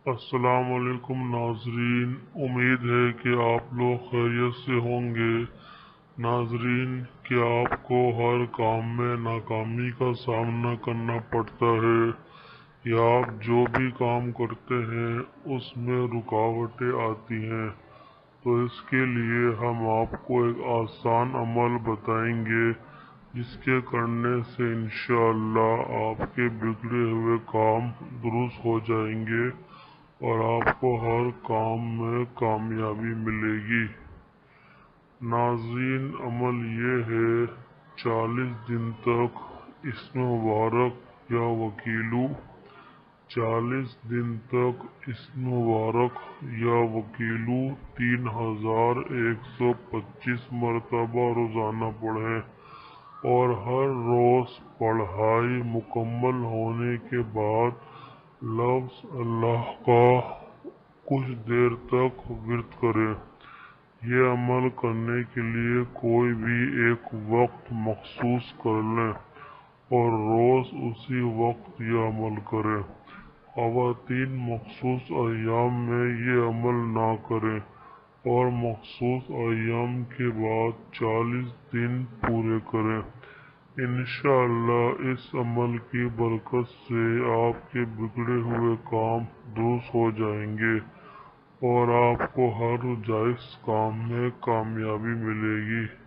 السلام علیکم ناظرین، امید ہے کہ آپ لوگ خیریت سے ہوں گے۔ ناظرین، کیا آپ کو ہر کام میں ناکامی کا سامنا کرنا پڑتا ہے یا آپ جو بھی کام کرتے ہیں اس میں رکاوٹیں آتی ہیں؟ تو اس کے لیے ہم آپ کو ایک آسان عمل بتائیں گے جس کے کرنے سے انشاءاللہ آپ کے بگڑے ہوئے کام درست ہو جائیں گے اور آپ کو ہر کام میں کامیابی ملے گی۔ ناظرین، عمل یہ ہے 40 دن تک اسم مبارک یا وکیلو 40 دن تک اسم مبارک یا وکیلو 3125 مرتبہ روزانہ پڑھیں اور ہر روز پڑھائی مکمل ہونے کے بعد لفظ اللہ کا کچھ دیر تک ورد کریں۔ یہ عمل کرنے کے لیے کوئی بھی ایک وقت مخصوص کر لیں اور روز اسی وقت یہ عمل کریں۔ خواتین مخصوص ایام میں یہ عمل نہ کریں اور مخصوص ایام کے بعد 40 دن پورے کریں۔ انشاءاللہ اس عمل کی برکت سے آپ کے بگڑے ہوئے کام درست ہو جائیں گے اور آپ کو ہر جائز کام میں کامیابی ملے گی۔